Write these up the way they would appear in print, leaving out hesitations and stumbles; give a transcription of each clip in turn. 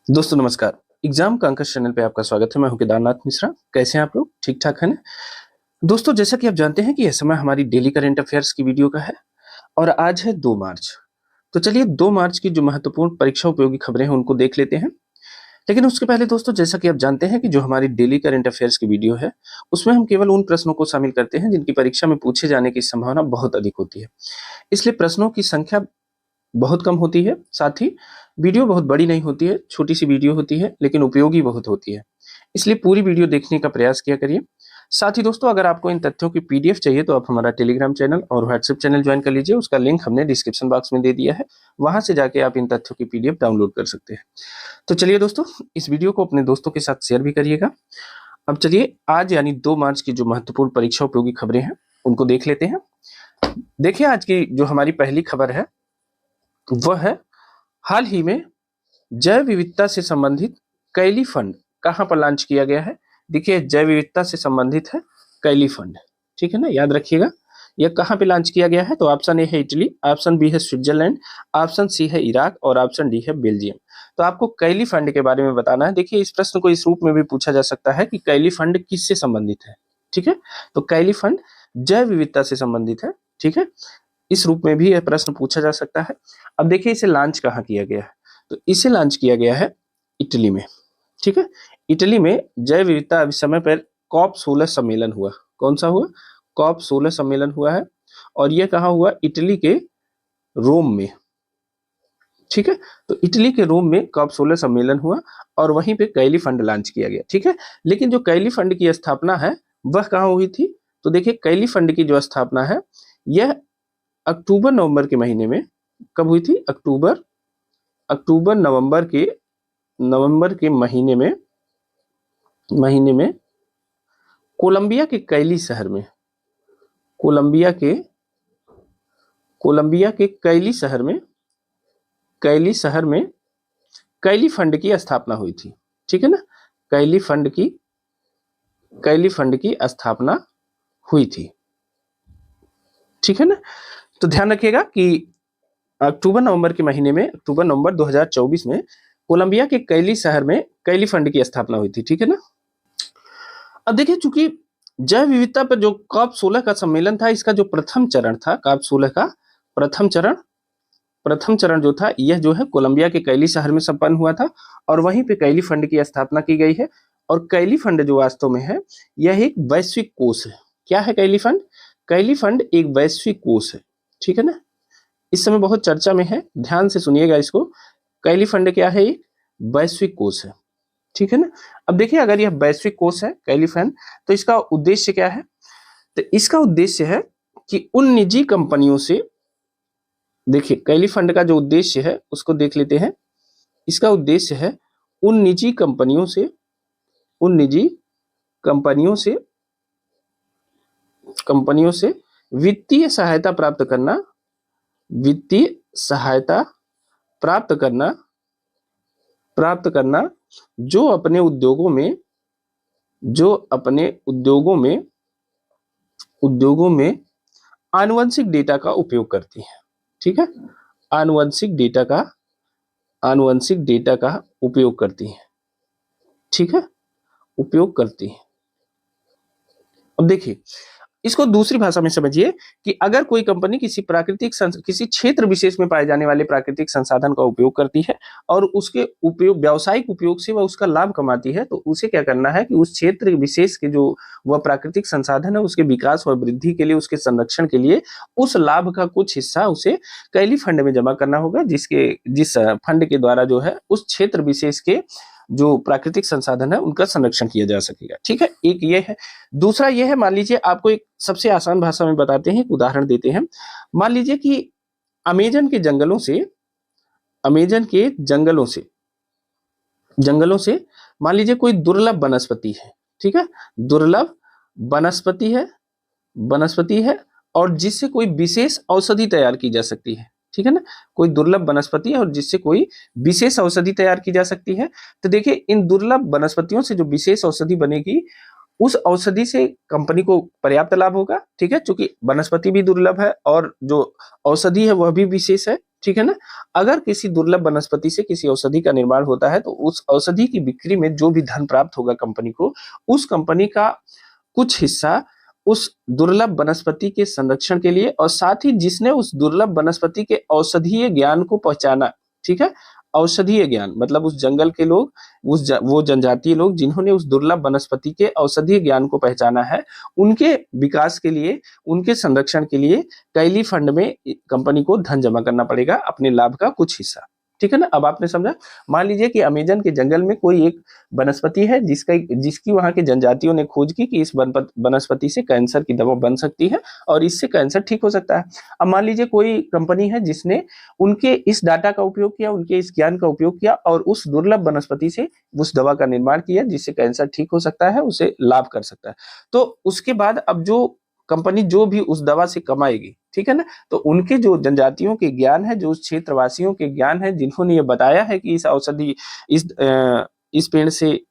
दोस्तों नमस्कार। एग्जाम का अंकश चैनल पे आपका स्वागत है। मैं हूं केदारनाथ मिश्रा। कैसे हैं आप लोग? ठीक ठाक है ना? दोस्तों जैसा कि आप जानते हैं कि यह समय हमारी डेली करंट अफेयर्स की वीडियो का है और आज है 2 मार्च। तो चलिए 2 मार्च की जो महत्वपूर्ण परीक्षा उपयोगी खबरें हैं उनको देख लेते हैं। लेकिन उसके पहले दोस्तों जैसा कि आप जानते हैं कि जो हमारी डेली करंट अफेयर्स की वीडियो है उसमें हम केवल उन प्रश्नों को शामिल करते हैं जिनकी परीक्षा में पूछे जाने की संभावना बहुत अधिक होती है। इसलिए प्रश्नों की संख्या बहुत कम होती है, साथ ही वीडियो बहुत बड़ी नहीं होती है, छोटी सी वीडियो होती है लेकिन उपयोगी बहुत होती है। इसलिए पूरी वीडियो देखने का प्रयास किया करिए। साथ ही दोस्तों अगर आपको इन तथ्यों की पीडीएफ चाहिए तो आप हमारा टेलीग्राम चैनल और व्हाट्सएप चैनल ज्वाइन कर लीजिए। उसका लिंक हमने डिस्क्रिप्शन बॉक्स में दे दिया है, वहां से जाके आप इन तथ्यों की पीडीएफ डाउनलोड कर सकते हैं। तो चलिए दोस्तों इस वीडियो को अपने दोस्तों के साथ शेयर भी करिएगा। अब चलिए आज यानी 2 मार्च की जो महत्वपूर्ण परीक्षा उपयोगी खबरें हैं उनको देख लेते हैं। देखिए आज की जो हमारी पहली खबर है वह है हाल ही में जैव विविधता से संबंधित कैली फंड कहां पर लॉन्च किया गया है। देखिए जैव विविधता से संबंधित है कैली फंड, ठीक है ना, याद रखिएगा। यह कहां पे लॉन्च किया गया है? तो ऑप्शन ए है इटली, ऑप्शन बी है स्विट्जरलैंड, ऑप्शन सी है इराक और ऑप्शन डी है बेल्जियम। तो आपको कैली फंड के बारे में बताना है। देखिए इस प्रश्न को इस रूप में भी पूछा जा सकता है कि कैली फंड किससे संबंधित है, ठीक है। तो कैली फंड जैव विविधता से संबंधित है, ठीक है। इस रूप में भी यह प्रश्न पूछा जा सकता है। अब देखिए इसे लॉन्च कहाँ किया गया है? तो इसे लॉन्च किया गया है इटली में, ठीक है। इटली में जैव विविधता समय पर COP16 सम्मेलन हुआ। कौन सा हुआ? COP16 सम्मेलन हुआ है और यह कहाँ हुआ? इटली के रोम में, ठीक है। तो इटली के रोम में COP16 सम्मेलन हुआ और वहीं पे कैली फंड लॉन्च किया गया, ठीक है। लेकिन जो कैली फंड की स्थापना है वह कहाँ हुई थी? तो देखिए कैली फंड की जो स्थापना है यह अक्टूबर नवंबर के महीने में कब हुई थी? अक्टूबर नवंबर के महीने में कोलंबिया के कैली शहर में कैली शहर में कैली फंड की स्थापना हुई थी, ठीक है ना। कैली फंड की स्थापना हुई थी, ठीक है ना। तो ध्यान रखिएगा कि अक्टूबर नवंबर 2024 में कोलंबिया के कैली शहर में कैली फंड की स्थापना हुई थी, ठीक है ना। अब देखिए चूंकि जैव विविधता पर जो COP16 का सम्मेलन था, इसका जो प्रथम चरण था COP16 का प्रथम चरण जो था यह जो है कोलंबिया के कैली शहर में संपन्न हुआ था और वहीं पे कैली फंड की स्थापना की गई है। और कैली फंड जो वास्तव में है यह एक वैश्विक कोष है। क्या है कैली फंड? कैली फंड एक वैश्विक कोष है, ठीक है ना। इस समय बहुत चर्चा में है, ध्यान से सुनिएगा इसको। कैली फंड क्या है? एक वैश्विक कोष है, ठीक है ना। अब देखिए अगर यह वैश्विक कोष है कैली फंड तो इसका उद्देश्य क्या है? तो इसका उद्देश्य है कि उन निजी कंपनियों से, देखिए कैली फंड का जो उद्देश्य है उसको देख लेते हैं। इसका उद्देश्य है उन निजी कंपनियों से वित्तीय सहायता प्राप्त करना जो अपने उद्योगों में आनुवंशिक डेटा का उपयोग करती है, ठीक है। आनुवंशिक डेटा का उपयोग करती है, ठीक है, उपयोग करती है। अब देखिए इसको दूसरी भाषा में समझिए कि अगर कोई कंपनी किसी क्षेत्र विशेष में पाए जाने वाले प्राकृतिक संसाधन का उपयोग करती है और उसके व्यावसायिक उपयोग से वह उसका लाभ कमाती है, तो उसे क्या करना है कि उस क्षेत्र विशेष के जो वह प्राकृतिक संसाधन है उसके विकास और वृद्धि के लिए, उसके संरक्षण के लिए उस लाभ का कुछ हिस्सा उसे कैली फंड में जमा करना होगा, जिस फंड के द्वारा जो है उस क्षेत्र विशेष के जो प्राकृतिक संसाधन है उनका संरक्षण किया जा सकेगा, ठीक है। एक ये है। दूसरा ये है, मान लीजिए आपको एक सबसे आसान भाषा में बताते हैं, एक उदाहरण देते हैं। मान लीजिए कि अमेजन के जंगलों से मान लीजिए कोई दुर्लभ वनस्पति है, ठीक है। दुर्लभ वनस्पति है और जिससे कोई विशेष औषधि तैयार की जा सकती है, ठीक है ना। कोई दुर्लभ वनस्पति है और जिससे कोई विशेष औषधि तैयार की जा सकती है। तो देखिए इन दुर्लभ वनस्पतियों से जो विशेष औषधि बनेगी उस औषधि से कंपनी को पर्याप्त लाभ होगा, ठीक है, क्योंकि वनस्पति भी दुर्लभ है और जो औषधि है वह भी विशेष है, ठीक है ना। अगर किसी दुर्लभ वनस्पति से किसी औषधि का निर्माण होता है तो उस औषधि की बिक्री में जो भी धन प्राप्त होगा कंपनी को, उस कंपनी का कुछ हिस्सा उस दुर्लभ वनस्पति के संरक्षण के लिए, और साथ ही जिसने उस दुर्लभ वनस्पति के औषधीय ज्ञान को पहचाना, ठीक है, औषधीय ज्ञान मतलब उस जंगल के लोग, वो जनजातीय लोग जिन्होंने उस दुर्लभ वनस्पति के औषधीय ज्ञान को पहचाना है, उनके विकास के लिए, उनके संरक्षण के लिए कैली फंड में कंपनी को धन जमा करना पड़ेगा, अपने लाभ का कुछ हिस्सा, ठीक है ना। अब आपने समझा। मान लीजिए कि अमेजन के जंगल में कोई एक वनस्पति है जिसकी वहां के जनजातियों ने खोज की कि इस वनस्पति से कैंसर की दवा बन सकती है और इससे कैंसर ठीक हो सकता है। अब मान लीजिए कोई कंपनी है जिसने उनके इस डाटा का उपयोग किया, उनके इस ज्ञान का उपयोग किया और उस दुर्लभ वनस्पति से उस दवा का निर्माण किया जिससे कैंसर ठीक हो सकता है, उसे लाभ कर सकता है। तो उसके बाद अब जो कंपनी जो भी उस दवा से कमाएगी, ठीक है ना, तो उनके जो जनजातियों के ज्ञान है, जो उस क्षेत्रवासियों के ज्ञान है, जिन्होंने ये बताया है कि इस औषधि इस पेड़ से,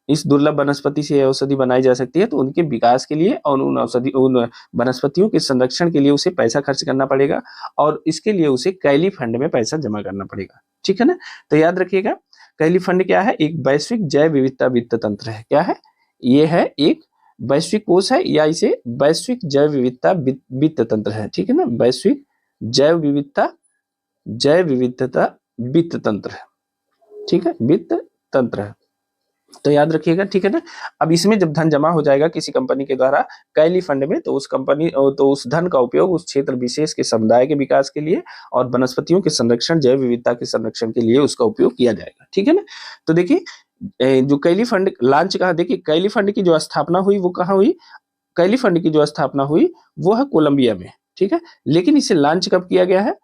इस दुर्लभ वनस्पति से औषधि बनाई जा सकती है, तो उनके विकास के लिए और उन वनस्पतियों के संरक्षण के लिए उसे पैसा खर्च करना पड़ेगा और इसके लिए उसे कैली फंड में पैसा जमा करना पड़ेगा, ठीक है ना। तो याद रखिएगा, कैली फंड क्या है? एक वैश्विक जैव विविधता वित्त तंत्र है। क्या है? ये है एक वैश्विक कोष है, या इसे वैश्विक जैव विविधता वित्त तंत्र है, ठीक है ना। वैश्विक जैव विविधता वित्त तंत्र है, ठीक है, वित्त तंत्र है। तो याद रखिएगा, ठीक है ना। अब इसमें जब धन जमा हो जाएगा किसी कंपनी के द्वारा कैली फंड में, तो उस धन का उपयोग उस क्षेत्र विशेष के समुदाय के विकास के लिए और वनस्पतियों के संरक्षण, जैव विविधता के संरक्षण के लिए उसका उपयोग किया जाएगा, ठीक है ना। तो देखिए जो कैली फंड लॉन्च कहा, देखिए कैली फंड की जो स्थापना हुई वो कहाँ हुई? कैली फंड की जो स्थापना हुई वो है कोलंबिया में, ठीक है। लेकिन इसे लॉन्च कब किया गया है?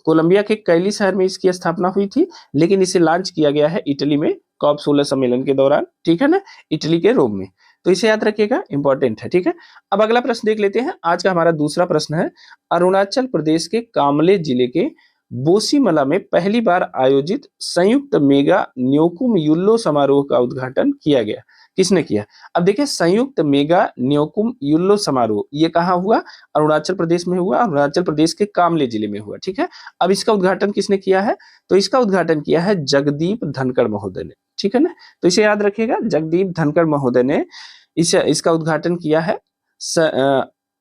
कोलंबिया के कैली शहर में इसकी स्थापना हुई थी, लेकिन इसे लॉन्च किया गया है इटली में कॉप 16 सम्मेलन के दौरान, ठीक है ना, इटली के रोम में। तो इसे याद रखिएगा, इंपॉर्टेंट है, ठीक है। अब अगला प्रश्न देख लेते हैं। आज का हमारा दूसरा प्रश्न है, अरुणाचल प्रदेश के कामले जिले के बोसीमला में पहली बार आयोजित संयुक्त मेगा न्योकुम युल्लो समारोह का उद्घाटन किया गया, किसने किया? अब देखिए, संयुक्त मेगा न्योकुम युल्लो समारोह ये कहाँ हुआ? अरुणाचल प्रदेश में हुआ, अरुणाचल प्रदेश के कामले जिले में हुआ, ठीक है। अब इसका उद्घाटन किसने किया है? तो इसका उद्घाटन किया है जगदीप धनखड़ महोदय ने, ठीक है ना। तो इसे याद रखिएगा, जगदीप धनखड़ महोदय ने इसका उद्घाटन किया है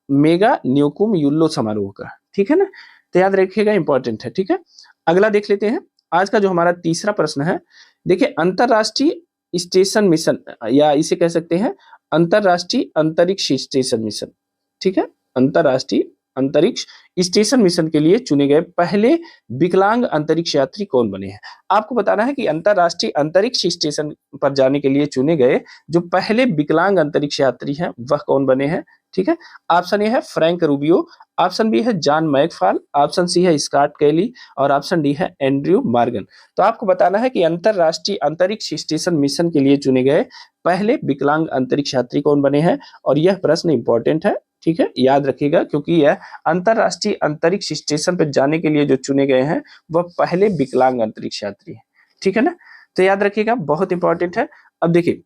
मेगा न्योकुम युल्लो समारोह का, ठीक है ना। तो याद रखिएगा, इंपॉर्टेंट है, ठीक है। अगला देख लेते हैं। आज का जो हमारा तीसरा प्रश्न है, देखिए अंतरराष्ट्रीय स्टेशन मिशन, या इसे कह सकते हैं अंतरराष्ट्रीय अंतरिक्ष स्टेशन मिशन, ठीक है। अंतरराष्ट्रीय अंतरिक्ष स्टेशन मिशन के लिए चुने गए पहले विकलांग अंतरिक्ष यात्री कौन बने हैं? आपको बताना है कि अंतरराष्ट्रीय अंतरिक्ष स्टेशन पर जाने के लिए चुने गए जो पहले विकलांग अंतरिक्ष यात्री हैं वह कौन बने हैं, ठीक है। ऑप्शन ए है फ्रैंक रूबियो, ऑप्शन बी है जॉन मैकफॉल, ऑप्शन सी है स्कॉट कैली और ऑप्शन डी है एंड्रयू मॉर्गन। तो आपको बताना है कि अंतरराष्ट्रीय अंतरिक्ष स्टेशन मिशन के लिए चुने गए पहले विकलांग अंतरिक्ष यात्री कौन बने हैं, और यह प्रश्न इंपॉर्टेंट है, ठीक है, याद रखिएगा, क्योंकि यह अंतरराष्ट्रीय अंतरिक्ष स्टेशन पर जाने के लिए जो चुने गए हैं वह पहले विकलांग अंतरिक्ष यात्री है, ठीक है ना। तो याद रखिएगा, बहुत इंपॉर्टेंट है। अब देखिए,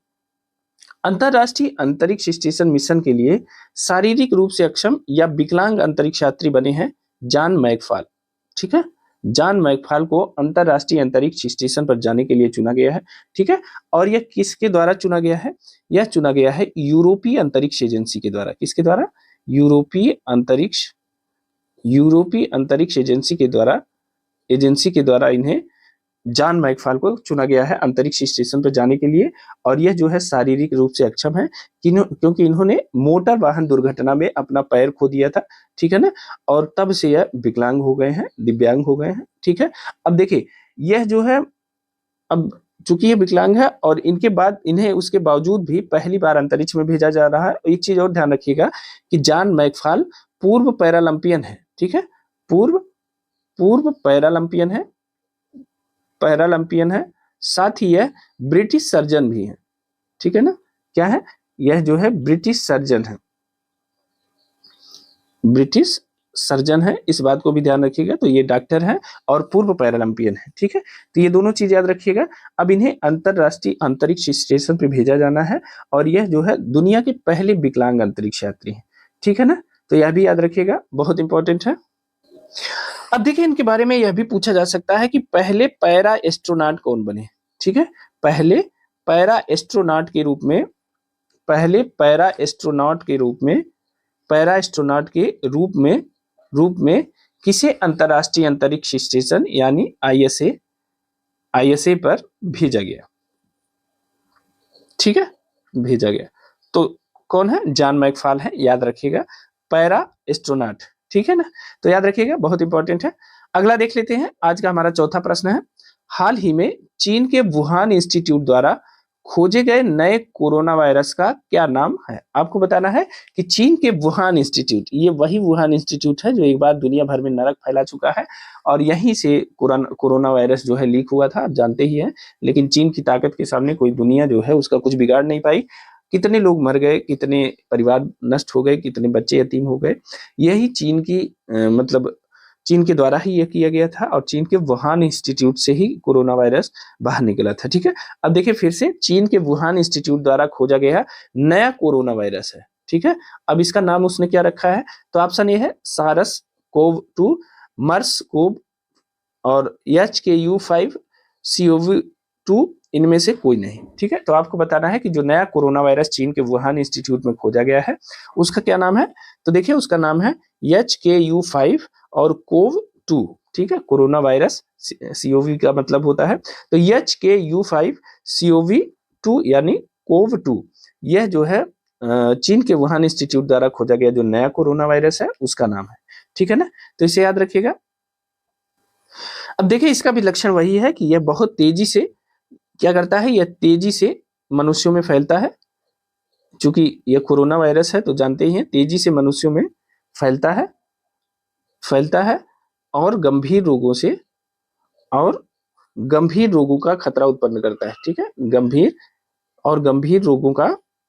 अंतरराष्ट्रीय अंतरिक्ष स्टेशन मिशन के लिए शारीरिक रूप से अक्षम या विकलांग अंतरिक्ष यात्री बने हैं जॉन मैकफॉल, ठीक है। जॉन मैकफॉल को अंतरराष्ट्रीय अंतरिक्ष स्टेशन पर जाने के लिए चुना गया है, ठीक है। और यह किसके द्वारा चुना गया है? यह चुना गया है यूरोपीय अंतरिक्ष एजेंसी के द्वारा। किसके द्वारा? यूरोपीय अंतरिक्ष एजेंसी के द्वारा इन्हें, जॉन मैकफॉल को चुना गया है अंतरिक्ष स्टेशन पर जाने के लिए। और यह जो है शारीरिक रूप से अक्षम है क्योंकि इन्होंने मोटर वाहन दुर्घटना में अपना पैर खो दिया था, ठीक है ना, और तब से यह विकलांग हो गए हैं, दिव्यांग हो गए हैं, ठीक है। अब देखिए, यह जो है, अब चूंकि ये विकलांग है और इनके बाद इन्हें उसके बावजूद भी पहली बार अंतरिक्ष में भेजा जा रहा है। एक चीज और ध्यान रखिएगा कि जॉन मैकफॉल पूर्व पैरालंपियन है, ठीक है, पूर्व पैरालंपियन है, साथ ही यह ब्रिटिश सर्जन भी है, ठीक है ना। क्या है? यह जो है ब्रिटिश सर्जन है, इस बात को भी ध्यान रखिएगा। तो ये डॉक्टर है और पूर्व पैरालंपियन है, ठीक है। तो ये दोनों चीज याद रखिएगा। अब इन्हें अंतरराष्ट्रीय अंतरिक्ष स्टेशन पर भेजा जाना है और यह जो है दुनिया के पहले विकलांग अंतरिक्ष यात्री है, ठीक है ना। तो यह भी याद रखिएगा, बहुत इंपॉर्टेंट है। अब देखिए इनके बारे में यह भी पूछा जा सकता है कि पहले पैरा एस्ट्रोनॉट कौन बने। ठीक है, पहले पैरा एस्ट्रोनॉट के रूप में, पहले पैरा एस्ट्रोनॉट के रूप में, पैरा एस्ट्रोनॉट के रूप में किसे अंतरराष्ट्रीय अंतरिक्ष स्टेशन यानी आईएसए पर भेजा गया। ठीक है, भेजा गया। तो कौन है? जॉन मैकफॉल है, याद रखिएगा, पैरा एस्ट्रोनॉट। ठीक है ना, तो याद रखिएगा, बहुत इंपॉर्टेंट है। अगला देख लेते हैं, आज का हमारा चौथा प्रश्न है, हाल ही में चीन के वुहान इंस्टीट्यूट द्वारा खोजे गए नए कोरोना वायरस का क्या नाम है। आपको बताना है कि चीन के वुहान इंस्टीट्यूट, ये वही वुहान इंस्टीट्यूट है जो एक बार दुनिया भर में नरक फैला चुका है और यहीं से कोरोना वायरस जो है लीक हुआ था, आप जानते ही हैं। लेकिन चीन की ताकत के सामने कोई दुनिया जो है उसका कुछ बिगाड़ नहीं पाई। कितने लोग मर गए, कितने परिवार नष्ट हो गए, कितने बच्चे यतीम हो गए, यही चीन की मतलब चीन के द्वारा ही यह किया गया था और चीन के वुहान इंस्टीट्यूट से ही कोरोना वायरस बाहर निकला था। ठीक है, अब देखिए फिर से चीन के वुहान इंस्टीट्यूट द्वारा खोजा गया नया कोरोना वायरस है। ठीक है, अब इसका नाम उसने क्या रखा है? तो ऑप्शन ए है सारस कोव 2, मर्स कोव और HKU5CoV2, इनमें से कोई नहीं। ठीक है, तो आपको बताना है कि जो नया कोरोना वायरस चीन के वुहान इंस्टीट्यूट में खोजा गया है उसका क्या नाम है। तो देखिए उसका नाम है HKU5 और कोव 2। ठीक है, कोरोना वायरस CoV का मतलब होता है, तो HKU5CoV2 यानी कोव 2, यह जो है चीन के वुहान इंस्टीट्यूट द्वारा खोजा गया जो नया कोरोना वायरस है उसका नाम है। ठीक है ना, तो इसे याद रखिएगा। अब देखिए इसका भी लक्षण वही है कि यह बहुत तेजी से क्या करता है, यह तेजी से मनुष्यों में फैलता है। चूंकि यह कोरोना वायरस है तो जानते ही हैं, तेजी से मनुष्यों में फैलता है और गंभीर रोगों का खतरा उत्पन्न करता है। ठीक है, गंभीर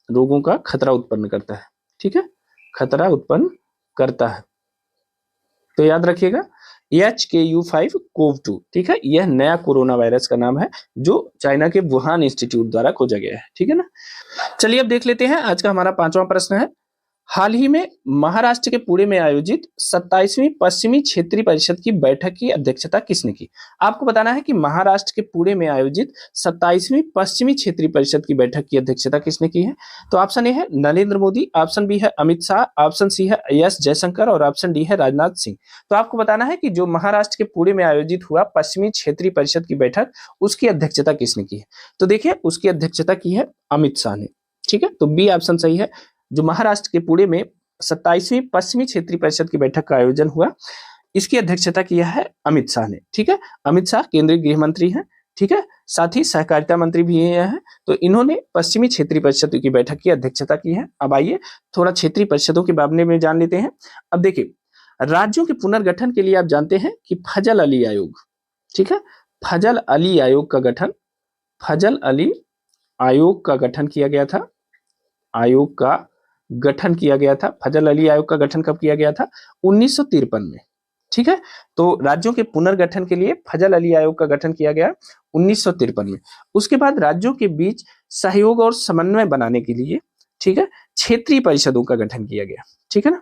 रोगों का खतरा उत्पन्न करता है। ठीक है, खतरा उत्पन्न करता है, तो याद रखिएगा HKU5CoV2। ठीक है, यह नया कोरोना वायरस का नाम है जो चाइना के वुहान इंस्टीट्यूट द्वारा खोजा गया है। ठीक है ना, चलिए अब देख लेते हैं, आज का हमारा पांचवा प्रश्न है, हाल ही में महाराष्ट्र के पुणे में आयोजित 27वीं पश्चिमी क्षेत्रीय परिषद की बैठक की अध्यक्षता किसने की। आपको बताना है कि महाराष्ट्र के पुणे में आयोजित 27वीं पश्चिमी क्षेत्रीय परिषद की बैठक की अध्यक्षता किसने की है। तो ऑप्शन ए है नरेंद्र मोदी, ऑप्शन बी है अमित शाह, ऑप्शन सी है एस जयशंकर और ऑप्शन डी है राजनाथ सिंह। तो आपको बताना है कि जो महाराष्ट्र के पुणे में आयोजित हुआ पश्चिमी क्षेत्रीय परिषद की बैठक, उसकी अध्यक्षता किसने की है। तो देखिए उसकी अध्यक्षता की है अमित शाह ने। ठीक है, तो बी ऑप्शन सही है। जो महाराष्ट्र के पुणे में 27वीं पश्चिमी क्षेत्रीय परिषद की बैठक का आयोजन हुआ, इसकी अध्यक्षता किया है अमित शाह ने। ठीक है, अमित शाह केंद्रीय गृह मंत्री हैं। ठीक है, साथ ही सहकारिता मंत्री भी हैं, तो इन्होंने पश्चिमी क्षेत्रीय परिषद की बैठक की अध्यक्षता की है। अब आइए थोड़ा क्षेत्रीय परिषदों के बारे में जान लेते हैं। अब देखिए राज्यों के पुनर्गठन के लिए आप जानते हैं कि फजल अली आयोग, ठीक है, फजल अली आयोग का गठन किया गया था। फजल अली आयोग का गठन कब किया गया था? 1953 में। ठीक है, तो राज्यों के पुनर्गठन के लिए फजल अली आयोग का गठन किया गया 1953 में। उसके बाद राज्यों के बीच सहयोग और समन्वय बनाने के लिए, ठीक है, क्षेत्रीय परिषदों का गठन किया गया। ठीक है ना,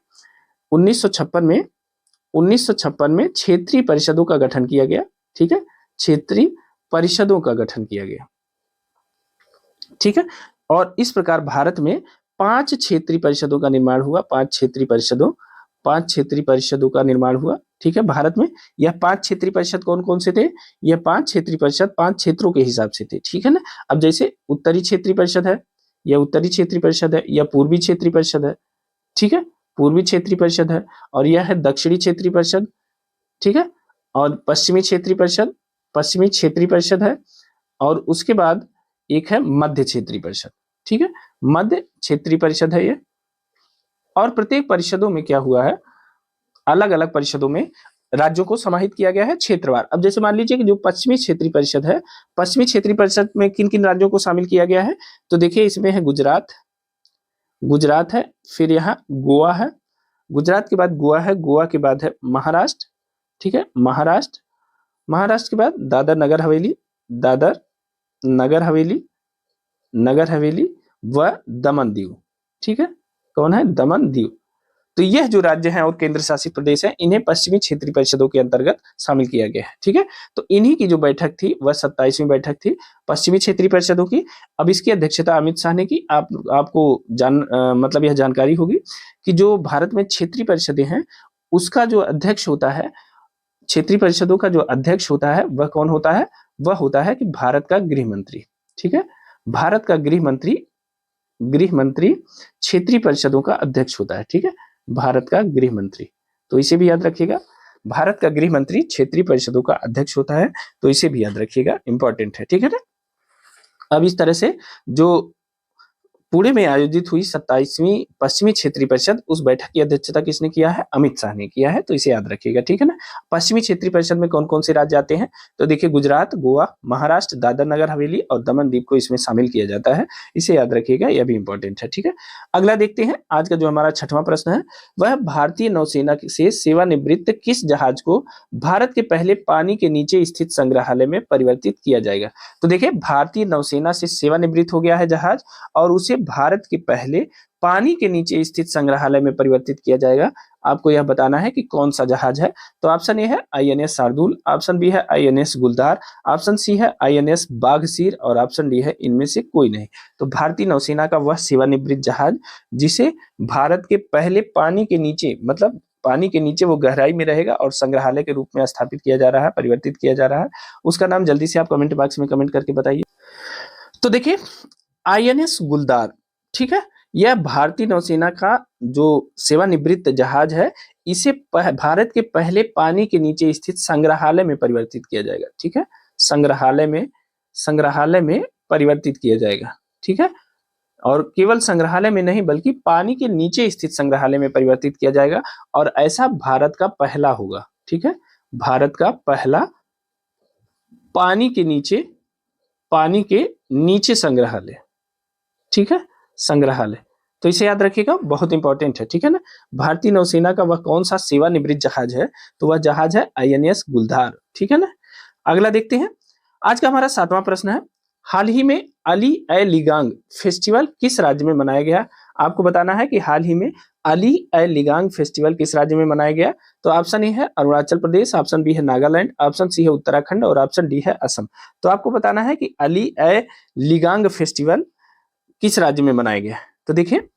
1956 में क्षेत्रीय परिषदों का गठन किया गया। ठीक है, क्षेत्रीय परिषदों का गठन किया गया। ठीक है, और इस प्रकार भारत में 5 क्षेत्रीय परिषदों का निर्माण हुआ। 5 क्षेत्रीय परिषदों का निर्माण हुआ। ठीक है, भारत में यह 5 क्षेत्रीय परिषद कौन कौन से थे? यह 5 क्षेत्रीय परिषद 5 क्षेत्रों के हिसाब से थे। ठीक है ना, अब जैसे उत्तरी क्षेत्रीय परिषद है, यह उत्तरी क्षेत्रीय परिषद है, यह पूर्वी क्षेत्रीय परिषद है। ठीक है, पूर्वी क्षेत्रीय परिषद है, और यह है दक्षिणी क्षेत्रीय परिषद। ठीक है, और पश्चिमी क्षेत्रीय परिषद है, और उसके बाद एक है मध्य क्षेत्रीय परिषद। ठीक है, मध्य क्षेत्रीय परिषद है ये। और प्रत्येक परिषदों में क्या हुआ है, अलग अलग परिषदों में राज्यों को समाहित किया गया है क्षेत्रवार। अब जैसे मान लीजिए कि जो पश्चिमी क्षेत्रीय परिषद है, पश्चिमी क्षेत्रीय परिषद में किन किन राज्यों को शामिल किया गया है? तो देखिए इसमें है गुजरात है, फिर यहाँ गोवा है, गुजरात के बाद गोवा है, गोवा के बाद है महाराष्ट्र। ठीक है, महाराष्ट्र के बाद दादर नगर हवेली व दमन दीव। ठीक है, कौन है? दमन दीव। तो यह जो राज्य हैं और केंद्र शासित प्रदेश हैं, इन्हें पश्चिमी क्षेत्रीय परिषदों के अंतर्गत शामिल किया गया है। ठीक है, तो इन्हीं की जो बैठक थी वह 27वीं बैठक थी पश्चिमी क्षेत्रीय परिषदों की। अब इसकी अध्यक्षता अमित शाह ने की। आपको मतलब यह जानकारी होगी कि जो भारत में क्षेत्रीय परिषदें हैं उसका जो अध्यक्ष होता है, क्षेत्रीय परिषदों का जो अध्यक्ष होता है वह कौन होता है? वह होता है कि भारत का गृह मंत्री। ठीक है, भारत का गृह मंत्री क्षेत्रीय परिषदों का अध्यक्ष होता है। ठीक है, भारत का गृह मंत्री, तो इसे भी याद रखिएगा। भारत का गृह मंत्री क्षेत्रीय परिषदों का अध्यक्ष होता है, तो इसे भी याद रखिएगा, इंपॉर्टेंट है। ठीक है ना। अब इस तरह से जो पुणे में आयोजित हुई 27वीं पश्चिमी क्षेत्रीय परिषद, उस बैठक की अध्यक्षता किसने किया है? अमित शाह ने किया है, तो इसे याद रखिएगा। ठीक है ना। पश्चिमी क्षेत्रीय परिषद में कौन कौन से राज्य आते हैं? तो देखिए, गुजरात, गोवा, महाराष्ट्र, दादर नगर हवेली और दमन दीव को इसमें शामिल किया जाता है, इसे याद रखिएगा, यह भी इंपॉर्टेंट है। ठीक है, अगला देखते हैं। आज का जो हमारा 6वां प्रश्न है वह भारतीय नौसेना से सेवानिवृत्त किस जहाज को भारत के पहले पानी के नीचे स्थित संग्रहालय में परिवर्तित किया जाएगा? तो देखिए, भारतीय नौसेना से सेवानिवृत्त हो गया है जहाज और उसे भारत के पहले पानी के नीचे स्थित संग्रहालय में परिवर्तित किया जाएगा। आपको यह बताना है कि कौन सा जहाज है। तो ऑप्शन ए है आईएनएस शार्दुल, ऑप्शन बी है आईएनएस गुलदार, ऑप्शन सी है आईएनएस बाघसीर और ऑप्शन डी है इनमें से कोई नहीं। तो भारतीय नौसेना का वह सेवानिवृत्त जहाज जिसे भारत के पहले पानी के नीचे, मतलब पानी के नीचे वो गहराई में रहेगा और संग्रहालय के रूप में स्थापित किया जा रहा है, परिवर्तित किया जा रहा है, उसका नाम जल्दी से आप कमेंट बॉक्स में कमेंट करके बताइए। तो देखिए, आईएनएस गुलदार, ठीक है, यह भारतीय नौसेना का जो सेवानिवृत्त जहाज है, इसे भारत के पहले पानी के नीचे स्थित संग्रहालय में परिवर्तित किया जाएगा। ठीक है, संग्रहालय में परिवर्तित किया जाएगा। ठीक है, और केवल संग्रहालय में नहीं बल्कि पानी के नीचे स्थित संग्रहालय में परिवर्तित किया जाएगा और ऐसा भारत का पहला होगा। ठीक है, भारत का पहला पानी के नीचे संग्रहालय। ठीक है, संग्रहालय, तो इसे याद रखिएगा, बहुत इंपॉर्टेंट है। ठीक है ना। भारतीय नौसेना का वह कौन सा सेवानिवृत्त जहाज है? तो वह जहाज है आईएनएस गुलदार। ठीक है ना। अगला देखते हैं। आज का हमारा 7वां प्रश्न है, हाल ही में अली ए लिगांग फेस्टिवल किस राज्य में मनाया गया? आपको बताना है कि हाल ही में अली ए लिगांग फेस्टिवल किस राज्य में मनाया गया। तो ऑप्शन ए है अरुणाचल प्रदेश, ऑप्शन बी है नागालैंड, ऑप्शन सी है उत्तराखंड और ऑप्शन डी है असम। तो आपको बताना है कि अली ए लिगांग फेस्टिवल किस राज्य में मनाया गया है। तो देखिए,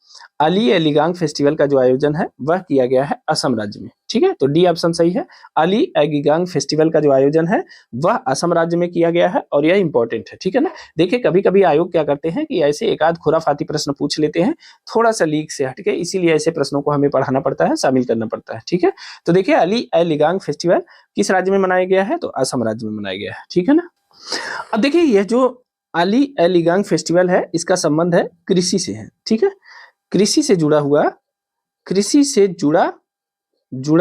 अली ए लिगांग फेस्टिवल का जो आयोजन है वह किया गया है असम राज्य में। ठीक है, तो डी ऑप्शन सही है। अली ए लिगांग फेस्टिवल का जो आयोजन है वह असम राज्य में किया गया है और यह इंपॉर्टेंट है। ठीक है ना। देखिए, कभी कभी आयोग क्या करते हैं कि ऐसे एक आध खुराफाती प्रश्न पूछ लेते हैं, थोड़ा सा लीक से हटके, इसीलिए ऐसे प्रश्नों को हमें पढ़ाना पड़ता है, शामिल करना पड़ता है। ठीक है, तो देखिए, अली ए लिगांग फेस्टिवल किस राज्य में मनाया गया है? तो असम राज्य में मनाया गया है। ठीक है ना। अब देखिए, यह जो अली ए लिगांग फेस्टिवल है, इसका संबंध है कृषि से है। ठीक है, कृषि से जुड़ा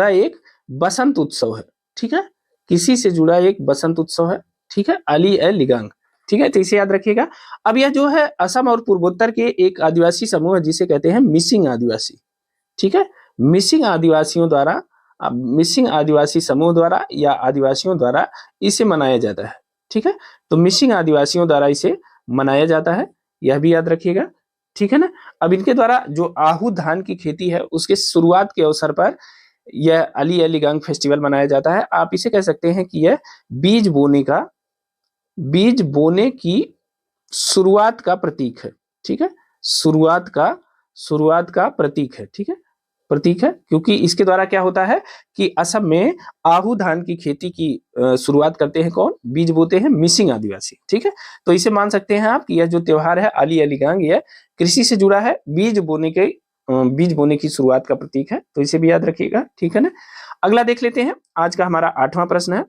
एक बसंत उत्सव है। ठीक है, कृषि से जुड़ा एक बसंत उत्सव है। ठीक है, अली ए लिगांग। ठीक है, तो इसे याद रखिएगा। अब यह जो है असम और पूर्वोत्तर के एक आदिवासी समूह है जिसे कहते हैं मिसिंग आदिवासी। ठीक है, मिसिंग आदिवासी समूह द्वारा या आदिवासियों द्वारा इसे मनाया जाता है। ठीक है, तो मिसिंग आदिवासियों द्वारा इसे मनाया जाता है, यह भी याद रखिएगा। ठीक है ना। अब इनके द्वारा जो आहू धान की खेती है उसके शुरुआत के अवसर पर यह अली ए लिगांग फेस्टिवल मनाया जाता है। आप इसे कह सकते हैं कि यह बीज बोने की शुरुआत का प्रतीक है। ठीक है, शुरुआत का प्रतीक है। ठीक है, प्रतीक है, क्योंकि इसके द्वारा क्या होता है कि असम में आहू धान की खेती की शुरुआत करते हैं कौन? बीज बोते हैं मिसिंग आदिवासी। ठीक है, तो इसे मान सकते हैं आप कि यह जो त्योहार है अली ए लिगांग, यह कृषि से जुड़ा है, बीज बोने की शुरुआत का प्रतीक है, तो इसे भी याद रखिएगा। ठीक है ना। अगला देख लेते हैं। आज का हमारा 8वां प्रश्न है।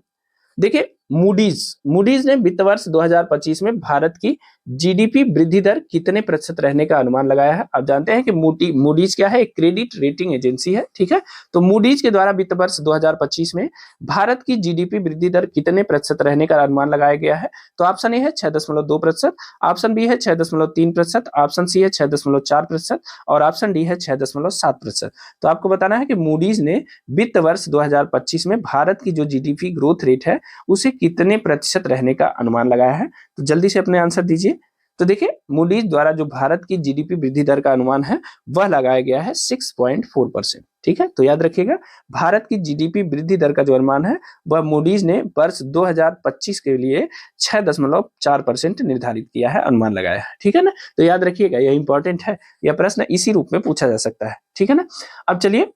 देखिए, मूडीज ने वित्त वर्ष 2025 में भारत की जीडीपी वृद्धि दर कितने प्रतिशत रहने का अनुमान लगाया है? आप जानते हैं कि मूडीज क्या है? एक क्रेडिट रेटिंग एजेंसी है। ठीक है, तो मूडीज के द्वारा वित्त वर्ष 2025 में भारत की जीडीपी वृद्धि दर कितने प्रतिशत रहने का अनुमान लगाया गया है? तो ऑप्शन ए है 6.2%, ऑप्शन बी है 6.3%, ऑप्शन सी है 6.4% और ऑप्शन डी है 6.7%। तो आपको बताना है कि मूडीज ने वित्त वर्ष 2025 में भारत की जो जीडीपी ग्रोथ रेट है उसे कितने प्रतिशत रहने का अनुमान लगाया है। तो जल्दी से अपने आंसर दीजिए। तो देखिए मूडीज द्वारा जो भारत की जीडीपी वृद्धि दर का अनुमान है वह लगाया गया है 6.4%। ठीक है, तो याद रखिएगा भारत की जीडीपी वृद्धि दर का जो अनुमान है वह मूडीज ने वर्ष 2025 के लिए 6.4% निर्धारित किया है, अनुमान लगाया है। ठीक है ना, तो याद रखिएगा यह इंपॉर्टेंट है, यह प्रश्न इसी रूप में पूछा जा सकता है। ठीक है ना, अब चलिए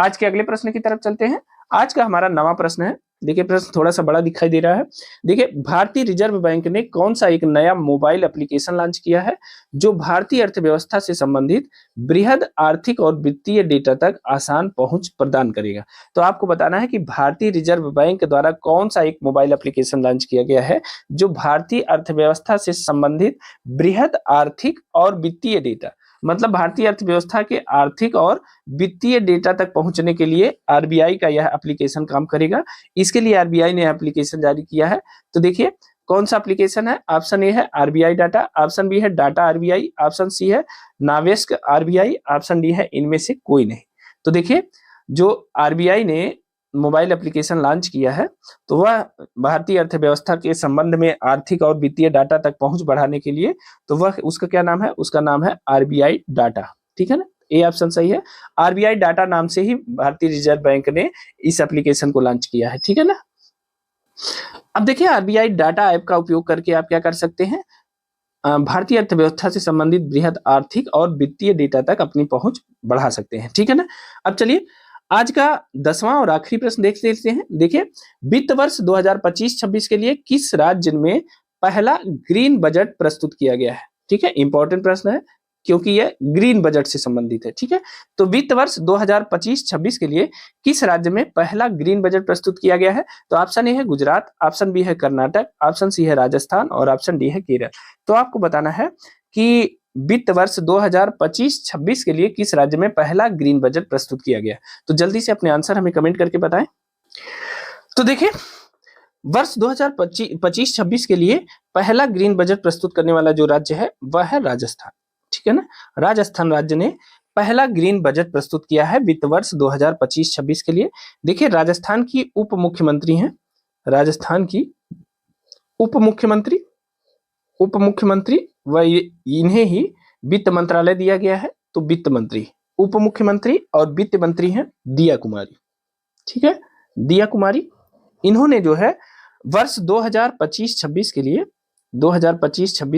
आज के अगले प्रश्न की तरफ चलते हैं। आज का हमारा नवा प्रश्न है। देखिए प्रश्न थोड़ा सा बड़ा दिखाई दे रहा है। देखिए भारतीय रिजर्व बैंक ने कौन सा एक नया मोबाइल एप्लीकेशन लॉन्च किया है जो भारतीय अर्थव्यवस्था से संबंधित बृहद आर्थिक और वित्तीय डेटा तक आसान पहुंच प्रदान करेगा। तो आपको बताना है कि भारतीय रिजर्व बैंक द्वारा कौन सा एक मोबाइल एप्लीकेशन लॉन्च किया गया है जो भारतीय अर्थव्यवस्था से संबंधित बृहद आर्थिक और वित्तीय डेटा, मतलब भारतीय अर्थव्यवस्था के आर्थिक और वित्तीय डेटा तक पहुंचने के लिए आरबीआई का यह एप्लीकेशन काम करेगा। इसके लिए आरबीआई ने एप्लीकेशन जारी किया है। तो देखिए कौन सा एप्लीकेशन है। ऑप्शन ए है आरबीआई डाटा, ऑप्शन बी है डाटा आरबीआई, ऑप्शन सी है नावेस्क आरबीआई, ऑप्शन डी है इनमें से कोई नहीं। तो देखिए जो आरबीआई ने मोबाइल एप्लीकेशन लॉन्च किया है तो वह भारतीय अर्थव्यवस्था के संबंध में आर्थिक और वित्तीय डाटा तक पहुंच बढ़ाने के लिए, तो वह उसका क्या नाम है, उसका नाम है आरबीआई डाटा। ठीक है ना, ए ऑप्शन सही है। आरबीआई डाटा नाम से ही भारतीय रिजर्व बैंक ने इस एप्लीकेशन को लॉन्च किया है। ठीक है ना, अब देखिए आरबीआई डाटा ऐप का उपयोग करके आप क्या कर सकते हैं, भारतीय अर्थव्यवस्था से संबंधित बृहद आर्थिक और वित्तीय डेटा तक अपनी पहुंच बढ़ा सकते हैं। ठीक है ना, अब चलिए आज का 10वां और आखिरी प्रश्न देख लेते हैं। देखिए वित्त वर्ष 2025-26 के लिए किस राज्य में पहला ग्रीन बजट प्रस्तुत किया गया है। ठीक है, इंपॉर्टेंट प्रश्न है क्योंकि यह ग्रीन बजट से संबंधित है। ठीक है, तो वित्त वर्ष 2025-26 के लिए किस राज्य में पहला ग्रीन बजट प्रस्तुत किया गया है। तो ऑप्शन ए है गुजरात, ऑप्शन बी है कर्नाटक, ऑप्शन सी है राजस्थान और ऑप्शन डी है केरल। तो आपको बताना है कि वित्त वर्ष 2025-26 के लिए किस राज्य में पहला ग्रीन बजट प्रस्तुत किया गया। तो जल्दी से अपने आंसर हमें कमेंट करके बताएं। तो देखिए वर्ष 2025-26 के लिए पहला ग्रीन बजट प्रस्तुत करने वाला जो राज्य है वह है राजस्थान। ठीक है ना, राजस्थान राज्य ने पहला ग्रीन बजट प्रस्तुत किया है वित्त वर्ष 2025-26 के लिए। देखिए राजस्थान की उप मुख्यमंत्री हैं, राजस्थान की उप मुख्यमंत्री व इन्हें ही वित्त मंत्रालय दिया गया है। तो वित्त मंत्री, उप मुख्यमंत्री और वित्त मंत्री हैं दिया कुमारी। ठीक है, दिया कुमारी, इन्होंने जो है वर्ष 2025-26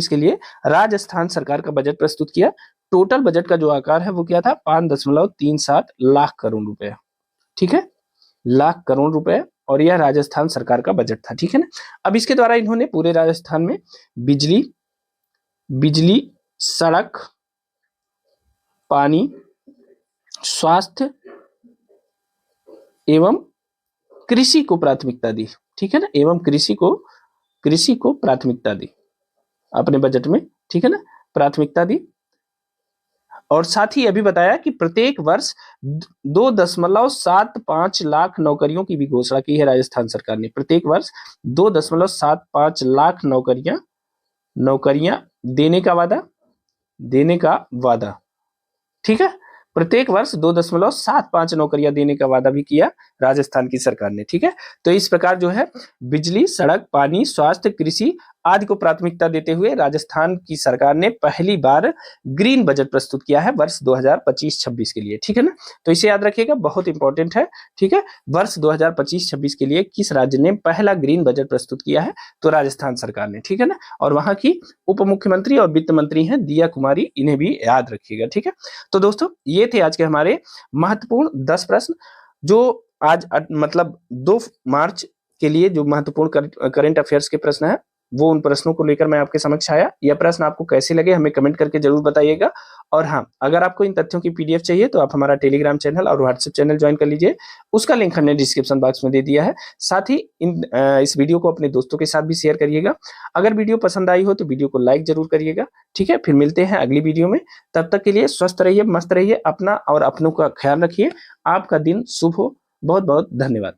के लिए राजस्थान सरकार का बजट प्रस्तुत किया। टोटल बजट का जो आकार है वो क्या था, 5.37 लाख करोड़ रुपए। ठीक है, लाख करोड़ रुपए, और यह राजस्थान सरकार का बजट था। ठीक है ना, अब इसके द्वारा इन्होंने पूरे राजस्थान में बिजली, सड़क, पानी, स्वास्थ्य एवं कृषि को प्राथमिकता दी। ठीक है ना, एवं कृषि को प्राथमिकता दी अपने बजट में। ठीक है ना, प्राथमिकता दी, और साथ ही अभी बताया कि प्रत्येक वर्ष 2.75 लाख नौकरियों की भी घोषणा की है राजस्थान सरकार ने। प्रत्येक वर्ष 2.75 लाख नौकरियां देने का वादा। ठीक है, प्रत्येक वर्ष 2.75 नौकरियां देने का वादा भी किया राजस्थान की सरकार ने। ठीक है, तो इस प्रकार जो है बिजली, सड़क, पानी, स्वास्थ्य, कृषि आदि को प्राथमिकता देते हुए राजस्थान की सरकार ने पहली बार ग्रीन बजट प्रस्तुत किया है वर्ष 2025-26 के लिए। ठीक है ना, तो इसे याद रखिएगा, बहुत इंपॉर्टेंट है। ठीक है, वर्ष 2025-26 के लिए किस राज्य ने पहला ग्रीन बजट प्रस्तुत किया है, तो राजस्थान सरकार ने। ठीक है ना, और वहां की उप मुख्यमंत्री और वित्त मंत्री हैं दिया कुमारी, इन्हें भी याद रखिएगा। ठीक है, तो दोस्तों ये थे आज के हमारे महत्वपूर्ण 10 प्रश्न जो आज मतलब 2 मार्च के लिए जो महत्वपूर्ण करंट अफेयर्स के प्रश्न है वो उन प्रश्नों को लेकर मैं आपके समक्ष आया। यह प्रश्न आपको कैसे लगे हमें कमेंट करके जरूर बताइएगा। और हाँ, अगर आपको इन तथ्यों की पीडीएफ चाहिए तो आप हमारा टेलीग्राम चैनल और व्हाट्सएप चैनल ज्वाइन कर लीजिए, उसका लिंक हमने डिस्क्रिप्शन बॉक्स में दे दिया है। साथ ही इस वीडियो को अपने दोस्तों के साथ भी शेयर करिएगा। अगर वीडियो पसंद आई हो तो वीडियो को लाइक जरूर करिएगा। ठीक है, फिर मिलते हैं अगली वीडियो में। तब तक के लिए स्वस्थ रहिए, मस्त रहिए, अपना और अपनों का ख्याल रखिए। आपका दिन शुभ हो। बहुत बहुत धन्यवाद।